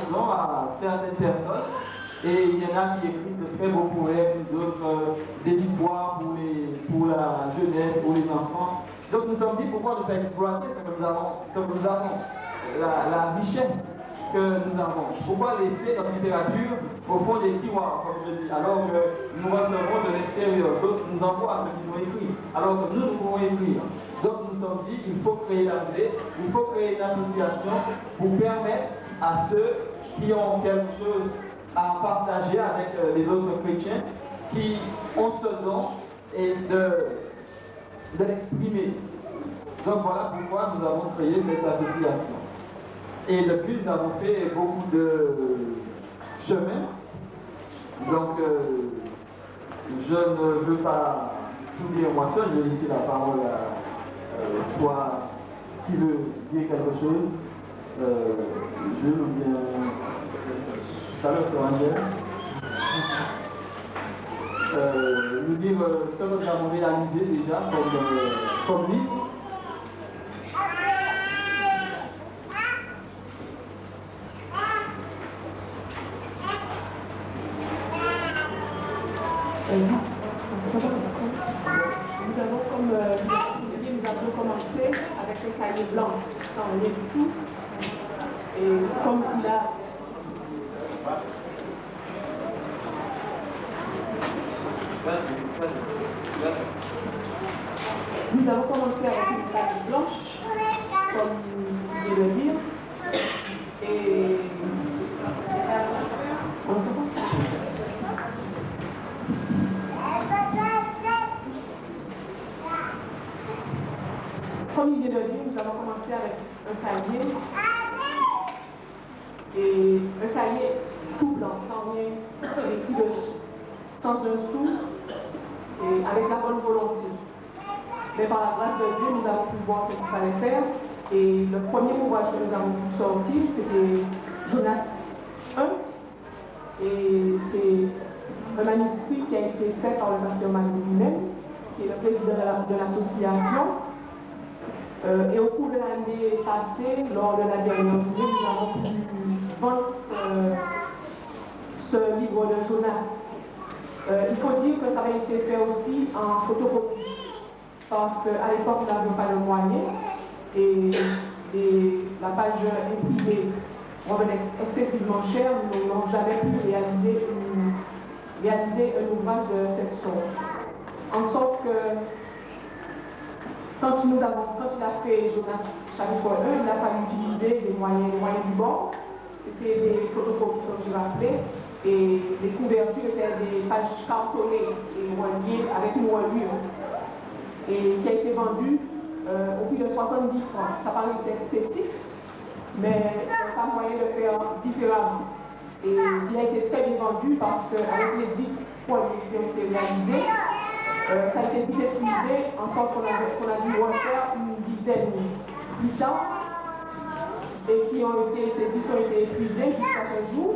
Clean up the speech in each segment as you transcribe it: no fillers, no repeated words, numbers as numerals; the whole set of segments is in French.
correspond à certaines personnes. Et il y en a qui écrivent de très beaux poèmes, d'autres des histoires pour la jeunesse, pour les enfants. Donc nous sommes dit pourquoi ne pas exploiter ce que nous avons, la richesse que nous avons. Pourquoi laisser notre littérature au fond des tiroirs, comme je dis, alors que nous recevons de l'extérieur, d'autres nous envoient ce qu'ils ont écrit, alors que nous pouvons écrire. Donc nous nous sommes dit qu'il faut créer l'Assemblée, il faut créer une association pour permettre à ceux qui ont quelque chose à partager avec les autres chrétiens, qui ont ce don, et de l'exprimer. Donc voilà pourquoi nous avons créé cette association. Et depuis, nous avons fait beaucoup de chemin. Donc, je ne veux pas tout dire moi seul, je vais laisser la parole à soit qui veut dire quelque chose, je ou bien tout à l'heure sur Angèle. Nous dire ce que nous avons réalisé déjà comme livre. Nous avons, comme nous avons commencé avec un cahier blanc, sans rien du tout. Et comme il a... Nous avons commencé avec une page blanche, comme il vient de dire. Et... Comme il vient de dire, nous avons commencé avec un cahier, et un cahier tout blanc, sans rien écrit dessus, sans un sou, et avec la bonne volonté. Mais par la grâce de Dieu, nous avons pu voir ce qu'il fallait faire, et le premier ouvrage que nous avons pu sortir, c'était Jonas 1, et c'est un manuscrit qui a été fait par le pasteur Manu lui-même, qui est le président de l'association. Et au cours de l'année passée, lors de la dernière journée, nous avons pu vendre ce livre de Jonas. Il faut dire que ça avait été fait aussi en photocopie, parce qu'à l'époque, nous n'avions pas de moyens, et la page imprimée revenait excessivement chère. Nous n'avons jamais pu réaliser un ouvrage de cette sorte. En sorte que quand il a fait Jonas chapitre 1, il a fallu utiliser les moyens du bord. C'était des photocopies, comme je rappelais, et les couvertures étaient des pages cartonnées et reliées avec une reliure, et qui a été vendue au prix de 70 francs. Ça paraissait excessif, mais il n'y a pas moyen de faire différemment. Et il a été très bien vendu parce qu'avec les 10 poignées qui ont été réalisés, ça a été vite épuisé, en sorte qu'on a dû refaire une dizaine plus tard, et ces 10 ont été épuisés jusqu'à ce jour.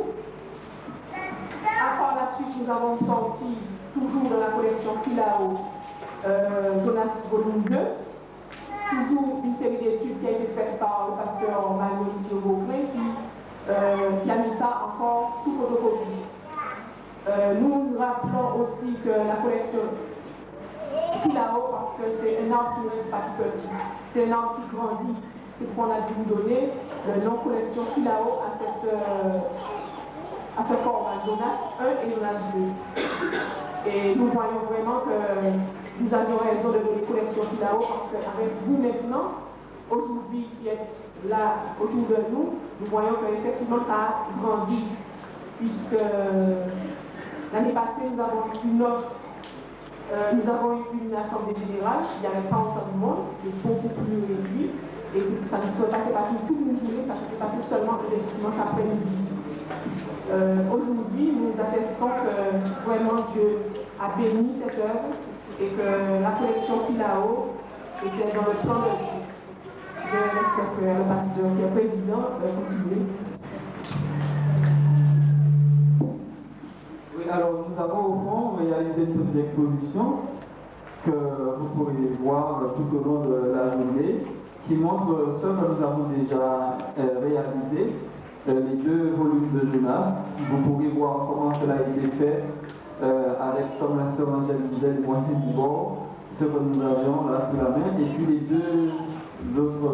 Par la suite, nous avons sorti, toujours dans la collection Philao, Jonas volume 2, toujours une série d'études qui a été faite par le pasteur Manu ici au Beauclin, qui a mis ça encore sous photocopie. Nous rappelons aussi que la collection Philao, parce que c'est un arbre qui ne reste pas tout petit, c'est un arbre qui grandit. C'est pourquoi on a dû vous donner le nom collection Philao à ce format, Jonas 1 et Jonas 2. Et nous voyons vraiment que nous avions raison de donner collection Philao, parce qu'avec vous maintenant, aujourd'hui qui êtes là autour de nous, nous voyons qu'effectivement ça a grandi, puisque l'année passée nous avons eu une assemblée générale, il n'y avait pas autant de monde, c'était beaucoup plus réduit, et ça ne s'est pas passé toute une journée, ça s'est passé seulement le dimanche après-midi. Aujourd'hui, nous attestons que vraiment Dieu a béni cette œuvre et que la collection Philao était dans le plan de Dieu. Je laisse le pasteur qui est président continuer. Oui, alors nous avons au fond réalisé une petite exposition que vous pourrez voir tout au long de la journée, qui montre ce que nous avons déjà réalisé. les 2 volumes de Jonas. Vous pourrez voir comment cela a été fait avec, comme la sœur Angèle disait, les moyens du bord, ce que nous avions là sous la main, et puis les 2 autres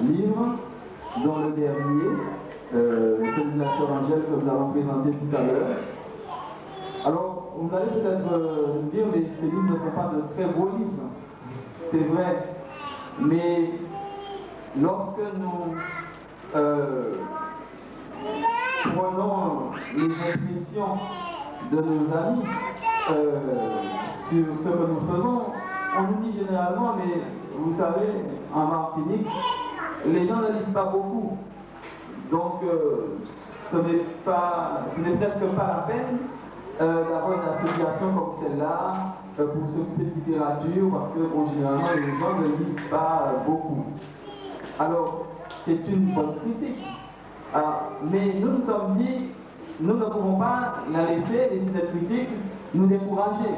livres, dont le dernier, celui de la sœur Angèle que nous avons présenté tout à l'heure. Alors, vous allez peut-être dire, mais ces livres ne sont pas de très beaux livres. C'est vrai. Mais lorsque nous prenons les impressions de nos amis sur ce que nous faisons, on nous dit généralement, mais vous savez, en Martinique, les gens ne lisent pas beaucoup. Donc, ce n'est presque pas la peine d'avoir une association comme celle-là pour s'occuper de littérature, parce que généralement les gens ne lisent pas beaucoup. Alors, c'est une bonne critique. Mais nous nous sommes dit, nous ne pouvons pas la laisser cette critique nous décourager.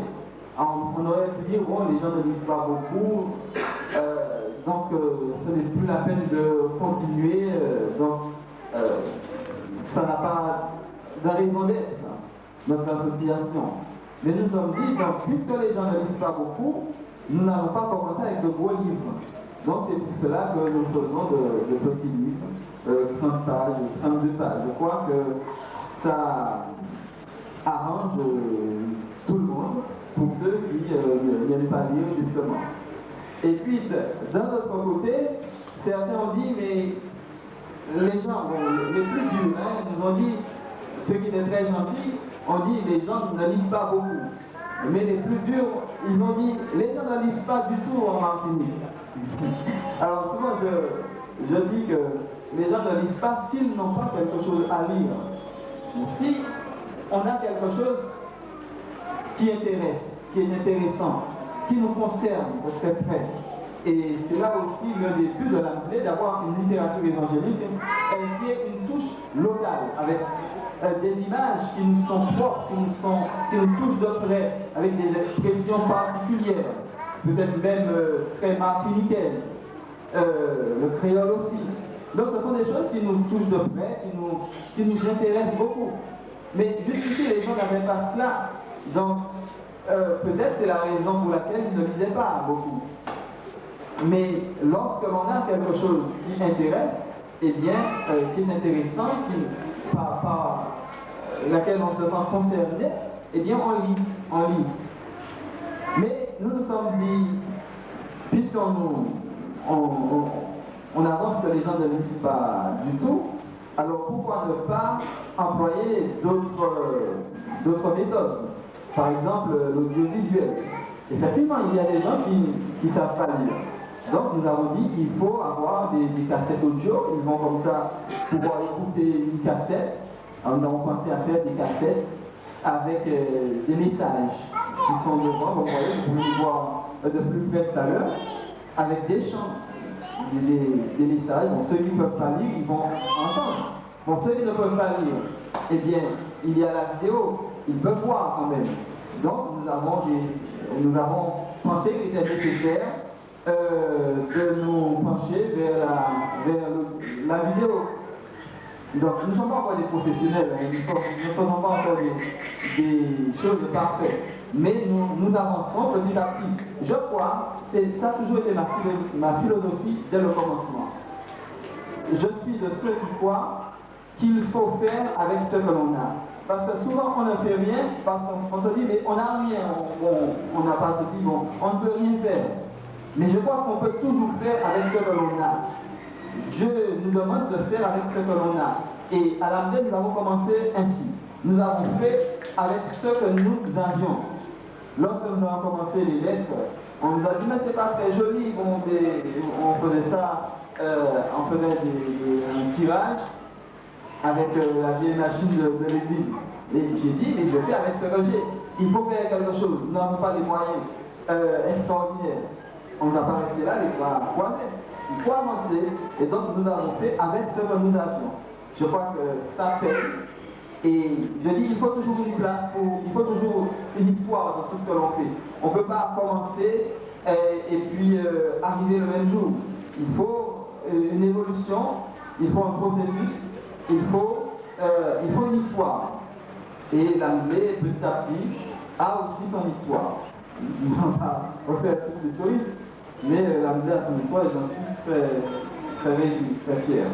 On aurait pu dire, bon, les gens ne lisent pas beaucoup, donc ce n'est plus la peine de continuer, ça n'a pas de raison d'être, notre association. Mais nous sommes dit, donc, puisque les gens ne lisent pas beaucoup, nous n'allons pas commencer avec de gros livres. Donc c'est pour cela que nous faisons de petits livres, 30 pages, 32 pages. Je crois que ça arrange tout le monde, pour ceux qui n'aiment pas lire justement. Et puis, d'un autre côté, certains ont dit, mais les gens, les plus durs, nous ont dit, ceux qui étaient très gentils, ont dit, les gens ne lisent pas beaucoup. Mais les plus durs, ils ont dit, les gens ne lisent pas du tout en Martinique. Alors souvent, je dis que les gens ne lisent pas s'ils n'ont pas quelque chose à lire. Donc, si on a quelque chose qui intéresse, qui est intéressant, qui nous concerne de très près. Et c'est là aussi le début de l'Assemblée, d'avoir une littérature évangélique qui est une touche locale, avec des images qui nous sont propres, qui nous touchent de près, avec des expressions particulières, peut-être même très martiniquaises, le créole aussi. Donc ce sont des choses qui nous touchent de près, qui nous intéressent beaucoup. Mais jusqu'ici, les gens n'avaient pas cela. Donc, peut-être c'est la raison pour laquelle ils ne lisaient pas beaucoup. Mais lorsque l'on a quelque chose qui intéresse, eh bien, qui est intéressant, par laquelle on se sent concerné, eh bien, on lit. Mais nous nous sommes dit, puisqu'on avance que les gens ne lisent pas du tout, alors pourquoi ne pas employer d'autres méthodes? Par exemple, l'audiovisuel. Effectivement, il y a des gens qui ne savent pas lire. Donc, nous avons dit qu'il faut avoir des cassettes audio. Ils vont comme ça pouvoir écouter une cassette. Alors, nous avons pensé à faire des cassettes avec des messages qui sont devant. Vous voyez, vous pouvez les voir de plus près tout à l'heure, avec des chants, des messages. Bon, ceux qui ne peuvent pas lire, ils vont entendre. Bon, ceux qui ne peuvent pas lire, eh bien, il y a la vidéo. Ils peuvent voir quand même. Donc nous avons pensé qu'il était nécessaire de nous pencher vers la vidéo. Donc nous ne sommes pas encore des professionnels, nous ne faisons pas encore des choses parfaites. Mais nous avançons petit à petit. Je crois, ça a toujours été ma philosophie dès le commencement. Je suis de ceux qui croient qu'il faut faire avec ce que l'on a. Parce que souvent on ne fait rien, parce qu'on se dit, mais on n'a rien, on n'a pas ceci, bon, on ne peut rien faire. Mais je crois qu'on peut toujours faire avec ce que l'on a. Dieu nous demande de faire avec ce que l'on a. Et à l'Assemblée, nous avons commencé ainsi. Nous avons fait avec ce que nous avions. Lorsque nous avons commencé les lettres, on nous a dit, mais c'est pas très joli, bon, on faisait ça, on faisait des tirages avec la vieille machine de l'église. Et j'ai dit, mais je fais avec ce que j'ai. Il faut faire quelque chose. Nous n'avons pas les moyens extraordinaires. On n'a pas resté là, les bras croisés. Il faut avancer. Et donc, nous avons fait avec ce que nous avions. Je crois que ça paye. Et je dis, il faut toujours une place il faut toujours une histoire dans tout ce que l'on fait. On ne peut pas commencer et puis arriver le même jour. Il faut une évolution, il faut un processus. il faut une histoire. Et l'anglais, petit à petit, a aussi son histoire. On va pas refaire toute l'histoire, mais l'anglais a son histoire et j'en suis très réjoui, très fier.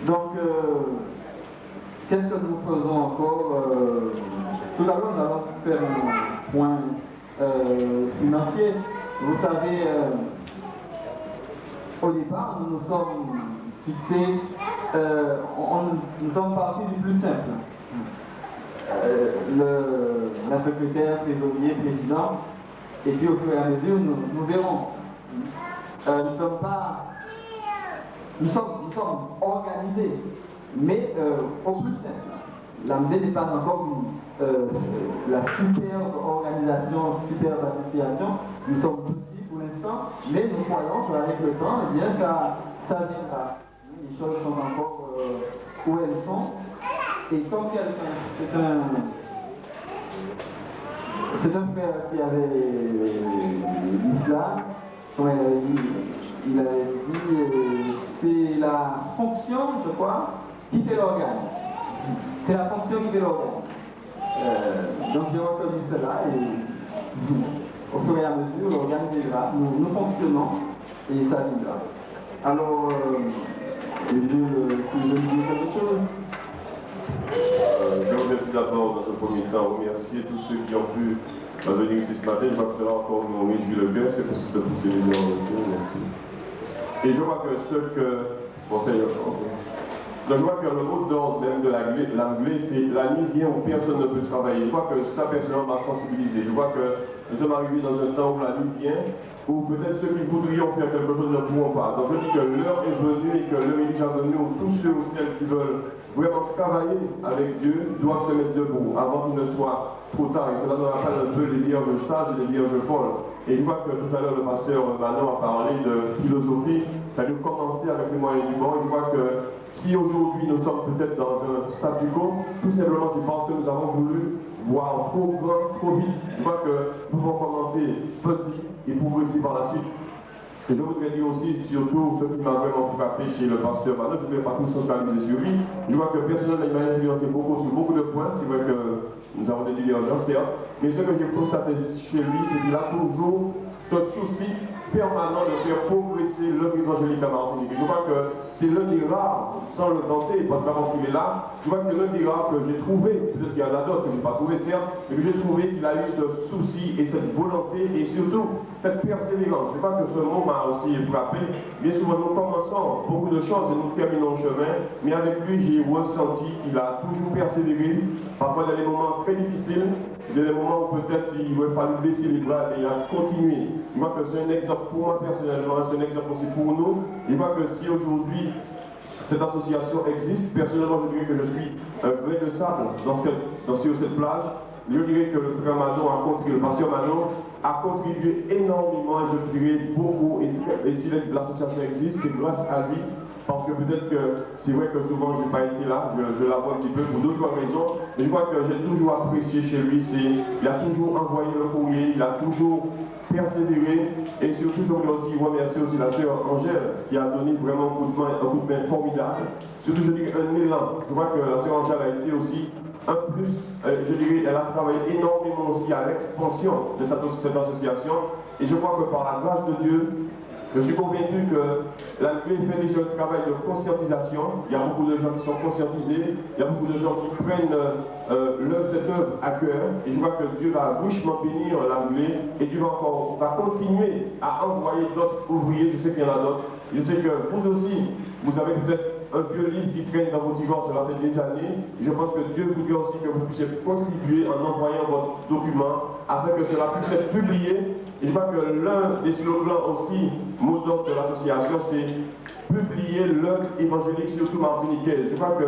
Donc, qu'est-ce que nous faisons encore? Tout d'abord, nous allons faire un point financier. Vous savez, au départ, nous nous sommes fixés, nous sommes partis du plus simple. La secrétaire, trésorier, président, et puis au fur et à mesure, nous verrons. Nous sommes organisés, mais au plus simple. L'AMD n'est pas encore la superbe organisation, superbe association. Nous sommes petits pour l'instant, mais nous croyons qu'avec le temps, eh bien, ça viendra. Les choses sont encore où elles sont. Et comme quelqu'un, c'est un frère qui avait l'islam, comme il avait dit, c'est la fonction, je crois, qui fait l'organe. C'est la fonction qui fait l'organe. Donc j'ai reconnu cela et au fur et à mesure, l'organe viendra. Nous fonctionnons et ça viendra. Alors, je veux dire quelque chose. Je voudrais tout d'abord, dans un premier temps, remercier tous ceux qui ont pu venir ici ce matin. Je vois que cela encore nous réjouit le cœur. C'est possible de pousser les gens en retour. Merci. Et je vois que ce que... Bon, Seigneur, donc je vois que le mot d'ordre même de l'anglais, c'est la nuit vient où personne ne peut travailler. Je vois que ça, personnellement, m'a sensibilisé. Je vois que nous sommes arrivés dans un temps où la nuit vient, où peut-être ceux qui voudrions faire quelque chose ne pourront pas. Donc je dis que l'heure est venue et que l'heure est déjà venue où tous ceux ou celles qui veulent vraiment travailler avec Dieu doivent se mettre debout avant qu'il ne soit trop tard. Et cela nous rappelle un peu les vierges sages et les vierges folles. Et je vois que tout à l'heure le pasteur Manon a parlé de philosophie. Ça a dû commencer avec les moyens du bord. Et je vois que si aujourd'hui nous sommes peut-être dans un statu quo, tout simplement c'est parce que nous avons voulu voir trop grand, trop vite. Je vois que nous pouvons commencer petit et progresser par la suite. Et je voudrais dire aussi, surtout, ce qui m'a vraiment frappé chez le pasteur Manon, je ne vais pas tout centraliser sur lui. Je vois que personnellement, il m'a influencé beaucoup sur beaucoup de points. C'est vrai que nous avons des divergences, certes. Mais ce que j'ai constaté chez lui, c'est qu'il a toujours ce souci permanent de faire progresser l'œuvre évangélique à Martinique. Et je vois que c'est l'un des rares, sans le tenter, parce qu'il est là, je vois que c'est l'un des rares que j'ai trouvé, peut-être qu'il y en a d'autres que je n'ai pas trouvé, certes, mais que j'ai trouvé qu'il a eu ce souci et cette volonté et surtout cette persévérance. Je crois que ce mot m'a aussi frappé. Bien souvent, nous commençons beaucoup de choses et nous terminons le chemin, mais avec lui, j'ai ressenti qu'il a toujours persévéré, parfois dans des moments très difficiles, dans des moments où peut-être il aurait fallu baisser les bras et il a continué. Je vois que c'est un exemple pour moi personnellement, c'est un exemple aussi pour nous. Je vois que si aujourd'hui cette association existe, personnellement je dirais que je suis un grain de sable sur cette plage. Je dirais que le frère Manon a contribué, le pasteur Manon a contribué énormément, je dirais beaucoup, et si l'association existe, c'est grâce à lui. Parce que peut-être que c'est vrai que souvent je n'ai pas été là, je l'avoue un petit peu pour d'autres raisons, mais je crois que j'ai toujours apprécié chez lui, il a toujours envoyé le courrier, il a toujours persévéré, et surtout je voulais aussi remercier aussi la sœur Angèle qui a donné vraiment un coup de main formidable, surtout je dirais un élan. Je vois que la sœur Angèle a été aussi un plus, je dirais, elle a travaillé énormément aussi à l'expansion de cette association, et je crois que par la grâce de Dieu, je suis convaincu que l'anglais fait déjà un travail de conscientisation. Il y a beaucoup de gens qui sont conscientisés, il y a beaucoup de gens qui prennent cette œuvre à cœur. Et je vois que Dieu va richement bénir l'anglais et Dieu va continuer à envoyer d'autres ouvriers. Je sais qu'il y en a d'autres. Je sais que vous aussi, vous avez peut-être un vieux livre qui traîne dans vos tiroirs, cela fait des années. Et je pense que Dieu vous dit aussi que vous puissiez contribuer en envoyant votre document afin que cela puisse être publié. Et je vois que l'un des slogans aussi, mot d'ordre de l'association, c'est publier l'œuvre évangélique, surtout martiniquaise. Je crois que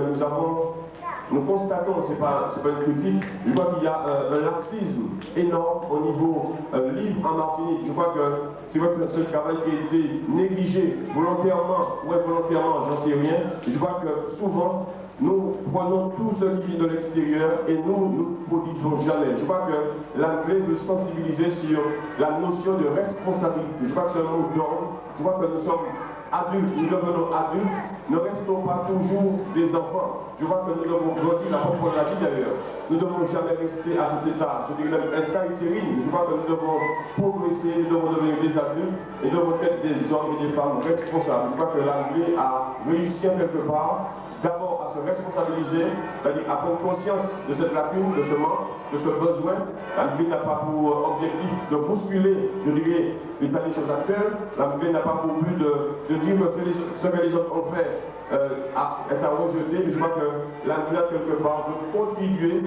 nous constatons, ce n'est pas une critique, je crois qu'il y a un laxisme énorme au niveau livre en Martinique. Je crois que c'est vrai que c'est un travail qui a été négligé volontairement ou involontairement, j'en sais rien. Et je crois que souvent, nous prenons tout ce qui vient de l'extérieur et nous ne produisons jamais. Je crois que l'anglais veut sensibiliser sur la notion de responsabilité. Je crois que c'est un mot d'ordre. Je crois que nous sommes adultes, nous devenons adultes, ne restons pas toujours des enfants. Je vois que nous devons grandir, la propre l'a dit d'ailleurs. Nous ne devons jamais rester à cet état, je dirais même intra-utérine. Je vois que nous devons progresser, nous devons devenir des adultes et devons être des hommes et des femmes responsables. Je vois que l'Anglais a réussi en quelque part d'abord à se responsabiliser, c'est-à-dire à prendre conscience de cette lacune, de ce manque, de ce besoin. L'Anglais n'a pas pour objectif de bousculer, je dirais, l'état des choses actuelles. L'Anglais n'a pas pour but de dire que ce que les autres ont fait est à rejeter, mais je crois que l'Anglais, quelque part, peut contribuer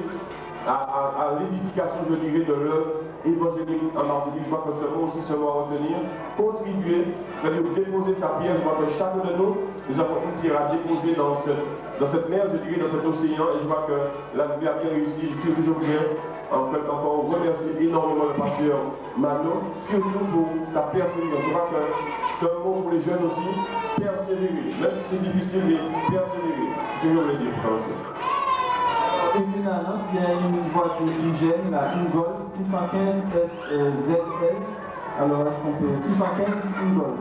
à l'édification, je dirais, de l'œuvre évangélique en Martinique. Je crois que ce mot aussi se doit retenir. Contribuer, c'est-à-dire déposer sa pierre. Je crois que chacun de nous, nous avons une pierre à déposer dans cette mer, je dirais, dans cet océan. Et je crois que l'Anglais a bien réussi. Je suis toujours bien. Encore remercier énormément le pasteur Mano, surtout pour sa persévérance. Je crois que c'est un mot pour les jeunes aussi, persévérer. Même si c'est difficile, mais persévérer. C'est ce que je voulais dire pour commencer. Une annonce, il y a une voiture qui gêne, là, une Golf 615 ZL. Alors, est-ce qu'on peut. 615 une Golf.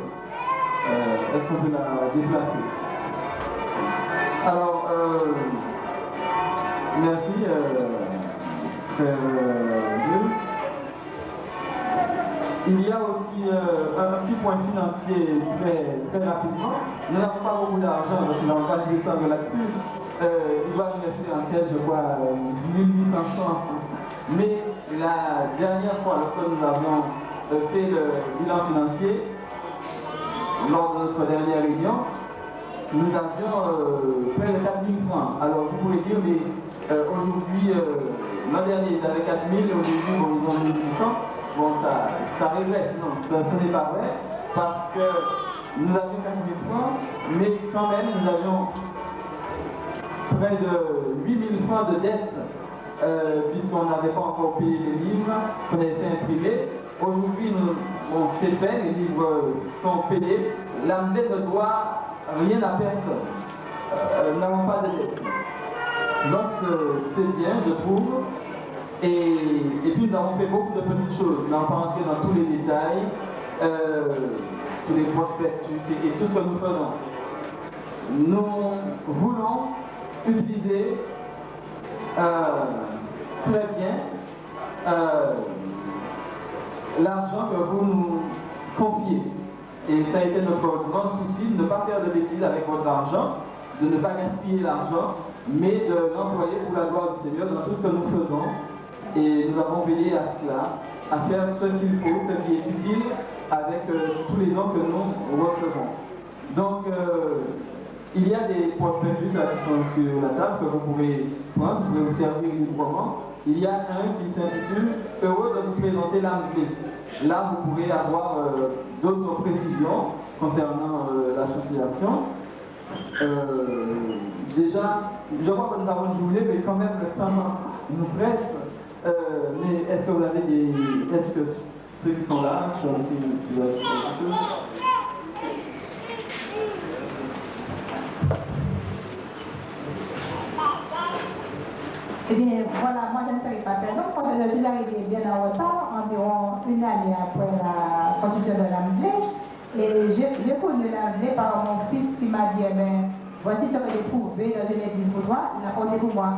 Est-ce qu'on peut la déplacer? Alors, merci. Il y a aussi un petit point financier très rapidement. Nous n'avons pas beaucoup d'argent, donc nous n'avons pas de temps là-dessus. Il va nous rester en caisse, je crois, 1800 francs. Mais la dernière fois, lorsque nous avions fait le bilan financier, lors de notre dernière réunion, nous avions près de 4000 francs. Alors vous pouvez dire, mais aujourd'hui, l'an dernier, ils avaient 4000, au début, bon, ils ont 1800. Bon, ça régresse, non, ce n'est pas vrai, parce que nous avions 4000 francs, mais quand même, nous avions près de 8000 francs de dette, puisqu'on n'avait pas encore payé les livres qu'on avait fait imprimer. Aujourd'hui, on s'est fait, les livres sont payés. L'Anglais ne doit rien à personne. Nous n'avons pas de dette. Donc, c'est bien, je trouve. Et puis, nous avons fait beaucoup de petites choses. Nous n'allons pas rentrer dans tous les détails, tous les prospectus et tout ce que nous faisons. Nous voulons utiliser très bien l'argent que vous nous confiez. Et ça a été notre grand souci de ne pas faire de bêtises avec votre argent, de ne pas gaspiller l'argent, mais de l'employer pour la gloire du Seigneur dans tout ce que nous faisons. Et nous avons veillé à cela, à faire ce qu'il faut, ce qui est utile avec tous les dons que nous recevons. Donc, il y a des prospectus qui sont sur la table que vous pouvez prendre, vous pouvez vous servir librement. Il y a un qui s'intitule « Heureux de vous présenter l'Anglais ». Là, vous pourrez avoir d'autres précisions concernant l'association. Déjà, je vois que nous avons une journée, mais quand même le temps nous presse. Mais est-ce que vous avez des... Est-ce que ceux qui sont là, tu dois ajouter quelque chose? Eh bien, voilà, moi je ne serai pas très long, parce que je suis arrivée bien en retard, environ une année après la constitution de l'Anglais. Et j'ai connu l'Anglais par mon fils qui m'a dit, eh bien, voici ce que j'ai trouvé dans une église pour toi, il l'a porté pour moi.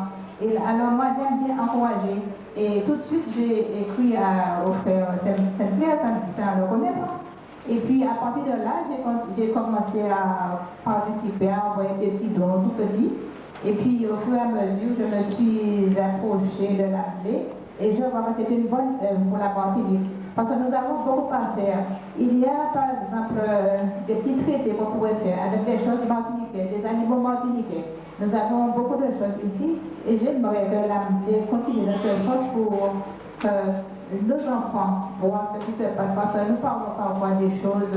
Et alors moi j'aime bien encourager. Et tout de suite j'ai écrit au frère Saint-Pierre, sans le connaître. Et puis à partir de là, j'ai commencé à participer, à envoyer des petits dons tout petits. Et puis au fur et à mesure, je me suis approchée de l'Anglais et je vois que c'est une bonne œuvre pour la Martinique. Parce que nous avons beaucoup à faire. Il y a par exemple des petits traités qu'on pourrait faire avec des choses martiniquaises, des animaux martiniquais. Nous avons beaucoup de choses ici et j'aimerais que l'Anglais continue dans ce sens pour que nos enfants voient ce qui se passe. Parce que nous parlons parfois des choses,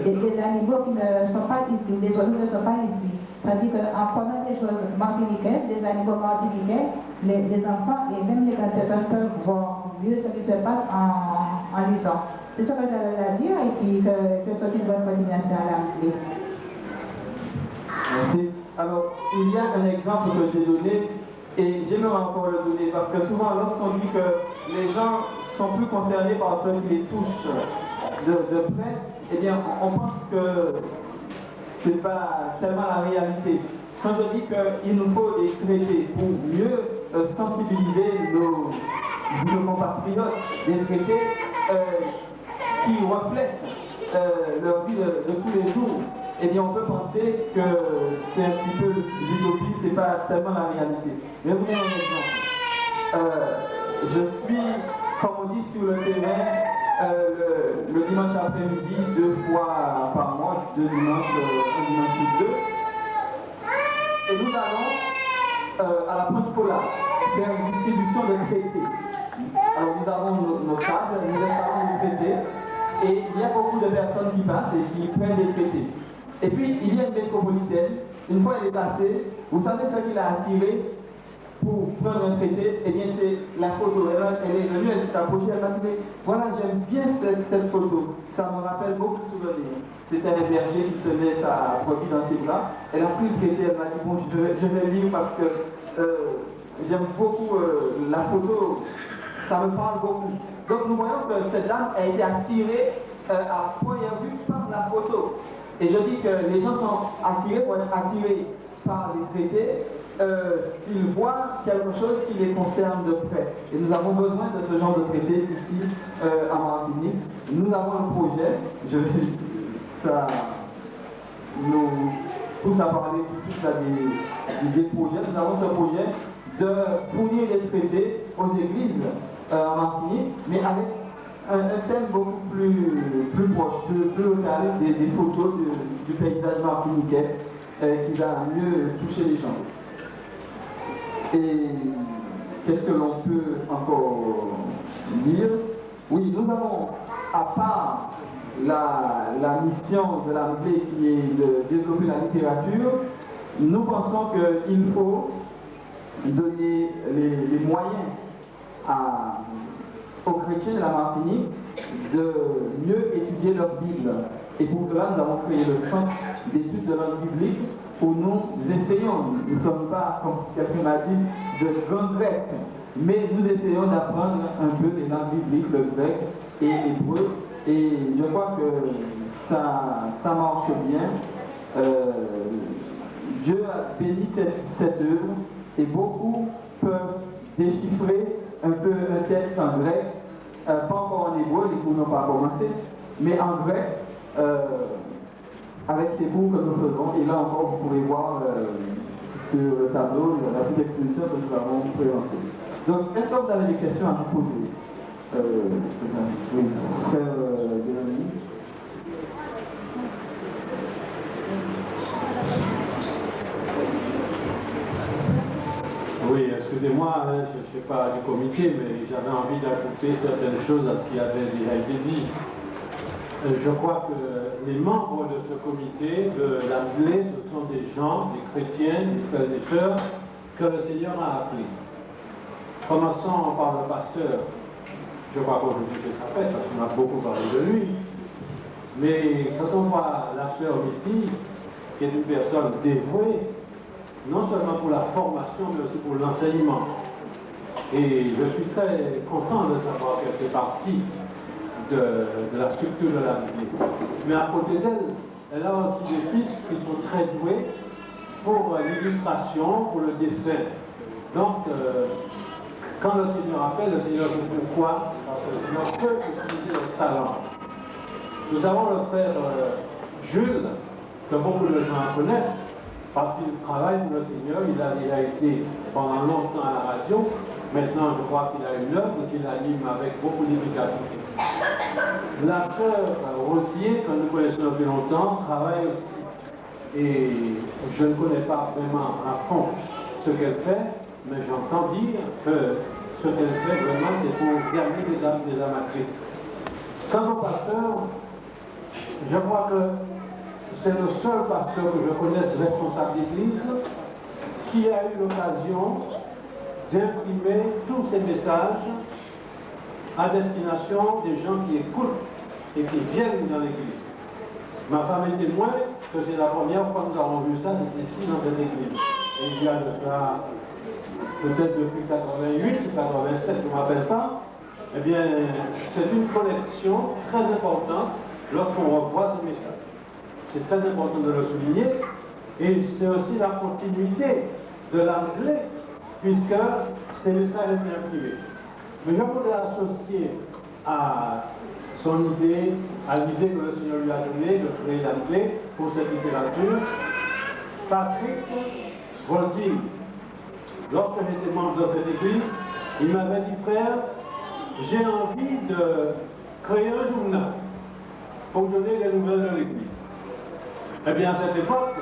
des animaux qui ne sont pas ici, des oiseaux qui ne sont pas ici. Tandis qu'en prenant des choses martiniquaises, des animaux martiniquais, les enfants et même les grandes personnes peuvent voir mieux ce qui se passe en lisant. C'est ce que j'avais à dire et puis que je souhaite une bonne continuation à l'Anglais. Merci. Alors, il y a un exemple que j'ai donné et j'aimerais encore le donner parce que souvent, lorsqu'on dit que les gens sont plus concernés par ce qui les touche de près, eh bien, on pense que ce n'est pas tellement la réalité. Quand je dis qu'il nous faut des traités pour mieux sensibiliser nos compatriotes, des traités qui reflètent leur vie de tous les jours, eh bien, on peut penser que c'est un petit peu l'utopie, ce n'est pas tellement la réalité. Je vais vous donner un exemple. Je suis, comme on dit, sur le terrain le dimanche après-midi, 2 fois par mois, 2 dimanches, un dimanche sur 2. Et nous allons à la Pointe Fola faire une distribution de traités. Alors nous avons nos tables, nous installons nos traités, et il y a beaucoup de personnes qui passent et qui prennent des traités. Et puis il y a une métropolitaine, une fois elle est passée, vous savez ce qui l'a attirée pour prendre un traité, eh bien c'est la photo. Elle est venue, elle s'est approchée, elle m'a dit, voilà, j'aime bien cette photo, ça me rappelle beaucoup de souvenirs. C'était un berger qui tenait sa brebis dans ses bras. Elle a pris le traité, elle m'a dit, bon, je vais lire parce que j'aime beaucoup la photo, ça me parle beaucoup. Donc nous voyons que cette dame a été attirée à première vue par la photo. Et je dis que les gens sont attirés pour être attirés par les traités s'ils voient quelque chose qui les concerne de près. Et nous avons besoin de ce genre de traité ici à Martinique. Nous avons un projet, ça nous pousse à parler tout de suite à des projets. Nous avons ce projet de fournir des traités aux églises en Martinique, mais avec un thème beaucoup plus proche, plus local, des photos du paysage martiniquais qui va mieux toucher les gens. Et qu'est-ce que l'on peut encore dire? Oui, nous avons, à part la mission de l'Anglais qui est de développer la littérature, nous pensons qu'il faut donner les moyens aux chrétiens de la Martinique de mieux étudier leur Bible. Et pour cela, nous avons créé le Centre d'études de langue biblique où nous essayons, nous ne sommes pas, comme quelqu'un m'a dit, de grands grecs, mais nous essayons d'apprendre un peu les langues bibliques, le grec et l'hébreu. Et je crois que ça marche bien. Dieu a béni cette œuvre et beaucoup peuvent déchiffrer un peu un texte en grec, pas encore en hébreu, les cours n'ont pas commencé, mais en grec, avec ces cours que nous faisons. Et là encore, vous pourrez voir sur le tableau la petite exposition que nous avons présentée. Donc, est-ce que vous avez des questions à vous poser? Oui, frère Denis. Oui, excusez-moi, je ne suis pas du comité, mais j'avais envie d'ajouter certaines choses à ce qui avait déjà été dit. Je crois que les membres de ce comité de l'Anglais, ce sont des gens, des chrétiens, des frères et des sœurs, que le Seigneur a appelés. Commençons par le pasteur. Je crois qu'aujourd'hui c'est sa fête, parce qu'on a beaucoup parlé de lui. Mais quand on voit la sœur Misty, qui est une personne dévouée, non seulement pour la formation, mais aussi pour l'enseignement. Et je suis très content de savoir qu'elle fait partie de la structure de la Bible. Mais à côté d'elle, elle a aussi des fils qui sont très doués pour l'illustration, pour le dessin. Donc, quand le Seigneur appelle, le Seigneur sait pourquoi, parce que le Seigneur peut utiliser le talent. Nous avons le frère Jules, que beaucoup de gens connaissent, parce qu'il travaille pour le Seigneur. Il a été pendant longtemps à la radio. Maintenant, je crois qu'il a une œuvre qu'il anime avec beaucoup d'efficacité. La sœur Rosier, que nous connaissons depuis longtemps, travaille aussi. Et je ne connais pas vraiment à fond ce qu'elle fait, mais j'entends dire que ce qu'elle fait vraiment, c'est pour gagner des âmes à Christ. Quant au pasteur, je crois que c'est le seul pasteur que je connaisse responsable d'église qui a eu l'occasion d'imprimer tous ces messages à destination des gens qui écoutent et qui viennent dans l'église. Ma femme est témoin que c'est la première fois que nous avons vu ça, c'était ici dans cette église. Et il y a de cela peut-être depuis 88 ou 87, je ne me rappelle pas. Eh bien, c'est une collection très importante lorsqu'on revoit ces messages. C'est très important de le souligner, et c'est aussi la continuité de l'anglais, puisque ces messages étaient imprimés. Mais je voudrais associer à son idée, à l'idée que le Seigneur lui a donnée de créer l'anglais pour cette littérature, Patrick Volting. Lorsque j'étais membre de cette église, il m'avait dit, frère, j'ai envie de créer un journal pour donner les nouvelles de l'église. Eh bien, à cette époque,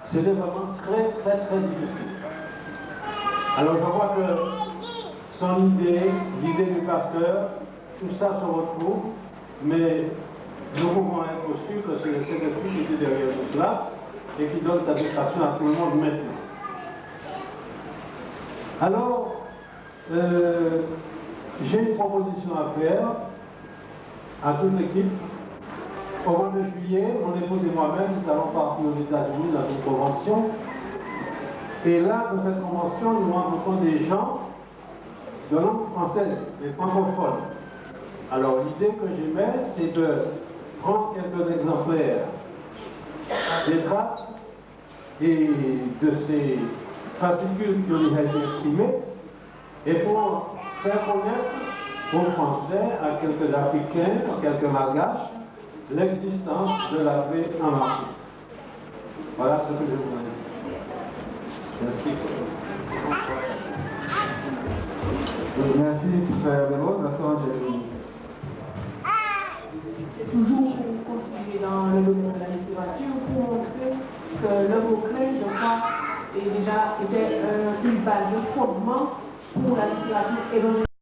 c'était vraiment très difficile. Alors, je crois que son idée, l'idée du pasteur, tout ça se retrouve, mais nous pouvons être sûrs que c'est le Saint-Esprit qui était derrière tout cela et qui donne satisfaction à tout le monde maintenant. Alors, j'ai une proposition à faire à toute l'équipe. Au mois de juillet, mon épouse et moi-même, nous allons partir aux États-Unis dans une convention. Et là, dans cette convention, nous rencontrons des gens de langue française, des francophones. Alors, l'idée que j'émets, c'est de prendre quelques exemplaires des tracts et de ces fascicules qui ont déjà été imprimés, et pour faire connaître aux Français, à quelques Africains, à quelques Malgaches, l'existence de la paix en Afrique. Voilà ce que je vous dis. Merci. Merci, frère Bélos. La sœur Angéline. C'est toujours pour continuer dans le domaine de la littérature, pour montrer que le mot-clé, je crois, était une base, un fondement pour la littérature évangélique.